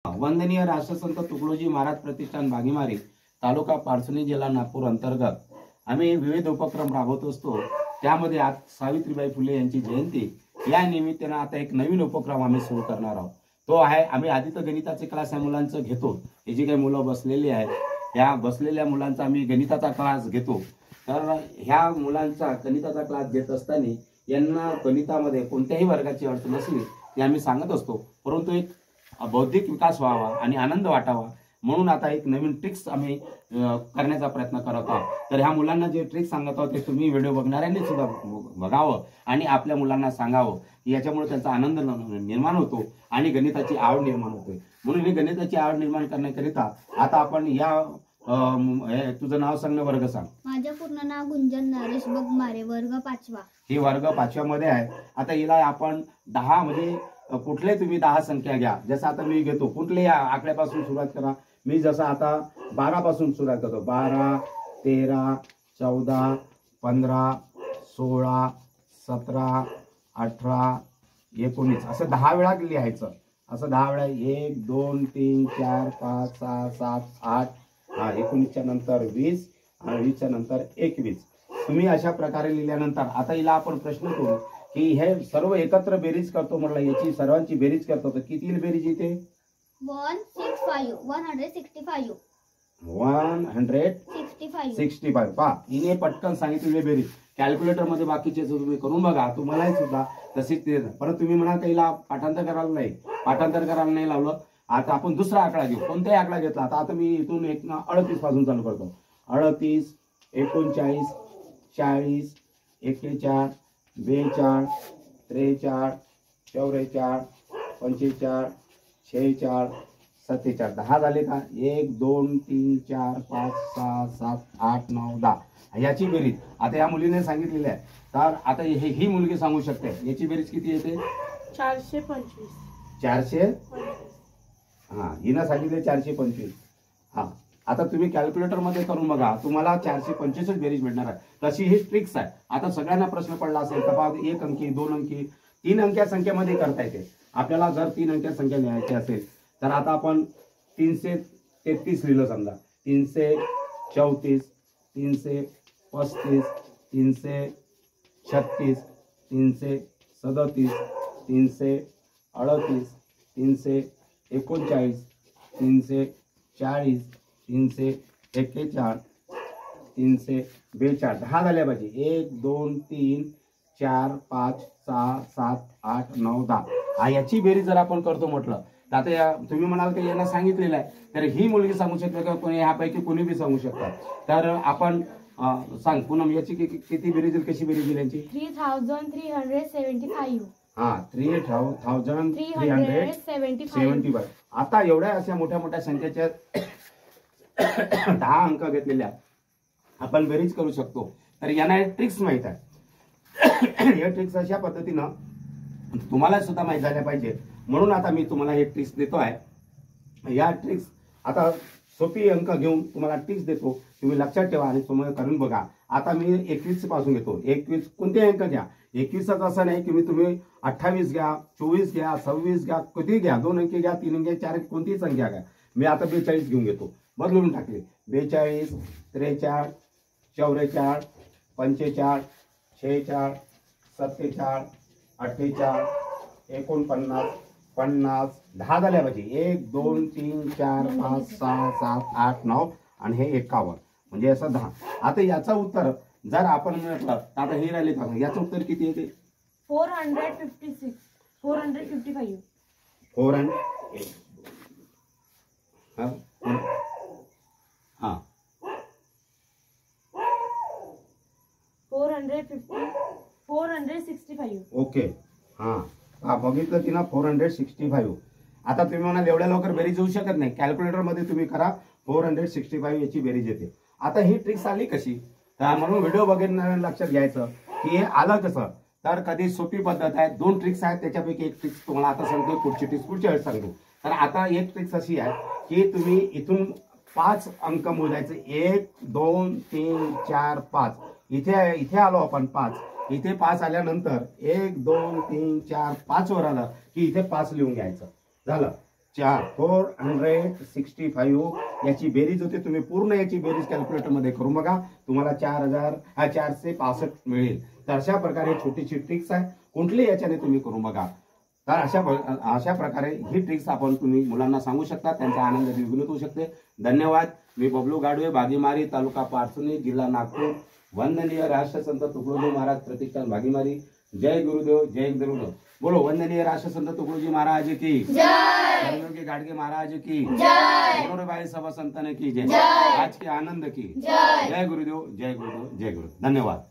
वंदनीय राष्ट्रसंत तुकडोजी महाराज प्रतिष्ठान बागीमारी, तालुका पारसनी, जिल्हा नागपूर अंतर्गत आम्ही विविध उपक्रम राबवत असतो। त्यामध्ये आज सावित्रीबाई फुले यांची जयंती या निमित्ताने आता एक नवीन उपक्रम आम्ही सुरू करणार आहोत। तो आहे, आम्ही आधी तर गणिताचे क्लास या मुलांचं घेतो। हे जी काही मुलं बसलेली आहेत या बसलेल्या मुलांचा आम्ही गणिताचा क्लास घेतो। तर ह्या मुलांचा गणिताचा क्लास घेत असताना यांना गणितामध्ये कोणत्याही वर्गाची अडचण असली ती आम्ही सांगत असतो, परंतु एक बौद्धिक विकास व्हावा आणि आनंद वाटावा म्हणून आता एक नवीन ट्रिक्स आम्ही करण्याचा प्रयत्न करत आहोत। तर ह्या मुलांना जे ट्रिक्स सांगत आहोत ते तुम्ही व्हिडिओ बघणाऱ्यांनी सुद्धा बघावं आणि आपल्या मुलांना सांगावं की याच्यामुळे त्यांचा आनंद निर्माण होतो आणि गणिताची आवड निर्माण होते। म्हणून ही गणिताची आवड निर्माण करण्याकरिता आता आपण या तुझं नाव सांगणं, वर्ग सांग। माझं पूर्ण नाव गुंजन नरेश बगमारे, वर्ग 5वा। ही वर्ग 5व्या मध्ये आहे। आता हिला आपण 10 म्हणजे कुठले तुम्ही 10 संख्या घ्या। जसं आता मी घेतो, कुठले या आकड्यापासून सुरुवात करा। मी जसं आता 12 पासून सुरुवात करतो। 12, 13, 14, 15, 16, 17, 18, 19 असं 10 वेळा लिहायचं। असं 10 वेळा 1 2 3 4 5 6 7 8 19 च्या नंतर 20 आणि 20 च्या नंतर 21। तुम्ही अशा प्रकारे लिहिल्यानंतर आता हिला आपण प्रश्न करू की हे सर्व एकत्र बेरीज करतो म्हटलं, याची सर्वांची बेरीज करतो तर किती बेरीज येते? 165 165 165 पहा, हिने पटकन सांगितलेली बेरीज कॅल्क्युलेटर मध्ये बाकीचे तुम्ही करून बघा, तुम्हालाही सुद्धा तशीच ते। परत तुम्ही म्हणा हिला पाठांतर करायला नाही, पाठांतर करायला नाही लावलं। आता आपण दुसरा आकडा घेऊ, कोणताही आकडा घेतला। आता मी इथून 38 पासून चालू करतो। 38, 39, 40, 41, 42, 43, 44, 45, 46, 47 10 झाले का? 1 2 3 4 5 6 7 8 9 10 याची बेरीज आता या मुलीने सांगितलेली आहे। तर आता ही मुलगी सांगू शकते याची बेरीज किती येते? 425 400 हिनं सांगितले 425। आता तुम्ही कॅल्क्युलेटर मध्ये करून बघा, तुम्हाला 425 बेरीज मिळणार आहे। तशी ही ट्रिक्स आहे। आता सगळ्यांना प्रश्न पडला असेल तर 1 अंकी 2 अंकी 3 अंक्या संख्येमध्ये करता येते। आपल्याला जर 3 अंक्या संख्या लिहायची असेल तर आता आपण 333 लिहिलं समजा, 334, 335, 336, 337, 338, 339, 340, 341, 342 10 झाल्या पाहिजे। 1 2 3 4 5 6 7 8 9 10 याची बेरीज जर आपण करतो म्हटलं तर आता तुम्ही म्हणाल की यांना सांगितलेलं आहे, तर ही मुलगी सांगू शकते का कोणी? ह्यापैकी कोणी बी सांगू शकतात। तर आपण सांग पूनम, याची किती बेरीज येईल, कशी बेरीज येईल यांची? 3375 3375। आता एवढ्या अशा मोठ्या मोठ्या संख्येच्या 10 अंक घेतलेल्या आपण बेरीज करू शकतो। तर यांना एक ट्रिक्स माहित आहे। या ट्रिक्स अशा पद्धतीनं तुम्हाला सुद्धा माहित झाल्या पाहिजे म्हणून आता मी तुम्हाला हे ट्रिक्स देतो आहे। या ट्रिक्स आता सोपी अंक घेऊन तुम्हाला ट्रिक्स देतो, तुम्ही लक्षात ठेवा आणि तुम्ही करून बघा। आता मी 21 पासून घेतो। 21 कोणते अंक घ्या, 21च असं नाही की तुम्ही 28 घ्या, 24 घ्या, 26 घ्या, कधी घ्या, 2 अंकी घ्या, 3 अंकी, 4 कोणतीही संख्या घ्या। मी आता 42 घेऊन घेतो, बदलून टाकले। 42, 43, 44, 45, 46, 47, 48, 49, 50 10 झाल्या पाहिजे। 1 2 3 4 5 6 7 8 9 आणि हे 51 म्हणजे असं 10। आता याचं उत्तर जर आपण म्हटलं तर आता हे राहिले का, याचं उत्तर किती येते? 456 455 400 465 ओके। बघितलं तिनं 465। आता तुम्ही म्हणाल एवढ्या लवकर बेरीज होऊ शकत नाही, कॅल्क्युलेटर मध्ये तुम्ही करा, 465 याची बेरीज येते। आता ही ट्रिक्स आली कशी? तर म्हणून व्हिडिओ बघणाऱ्या लक्षात घ्यायचं की हे आलं कसं। तर कधी सोपी पद्धत आहे, 2 ट्रिक्स आहेत, त्याच्यापैकी एक ट्रिक्स तुम्हाला आता सांगतो, पुढची ट्रिक्स पुढच्या वेळेस सांगतो। तर आता एक ट्रिक्स अशी आहे की तुम्ही इथून 5 अंक मोजायचे, 1 2 3 4 5 इथे आलो आपण 5, इथे 5 आल्यानंतर 1 2 3 4 5 वर आलं की इथे 5 लिहून घ्यायचं। झालं 465 याची बेरीज होते. तुम्ही पूर्ण याची बेरीज कॅल्क्युलेटर मध्ये करून बघा, तुम्हाला 4,465 मिळेल. तर अशा प्रकारे छोटीशी ट्रिक्स आहे, कुठली याच्याने तुम्ही करून बघा. तर अशा प्रकारे ही ट्रिक्स आपण तुम्ही मुलांना सांगू शकता, त्यांचा आनंद द्विगुणित होऊ शकते. धन्यवाद. मी बबलू गाडवे, बागीमारी, तालुका पारसुनी, जिल्हा नागपूर. वंदनीय राष्ट्रसंत तुकडोजी महाराज प्रतिष्ठान बागीमारी. जय गुरुदेव, जय गुरुदेव. बोलो वंदनीय राष्ट्रसंत तुकडोजी महाराज की जय, के गाडगे महाराज की जय, गौरवभाई सभा संतान की जय, आज के आनंद की जय. जय गुरुदेव, जय गुरुदेव, जय गुरुदेव. धन्यवाद.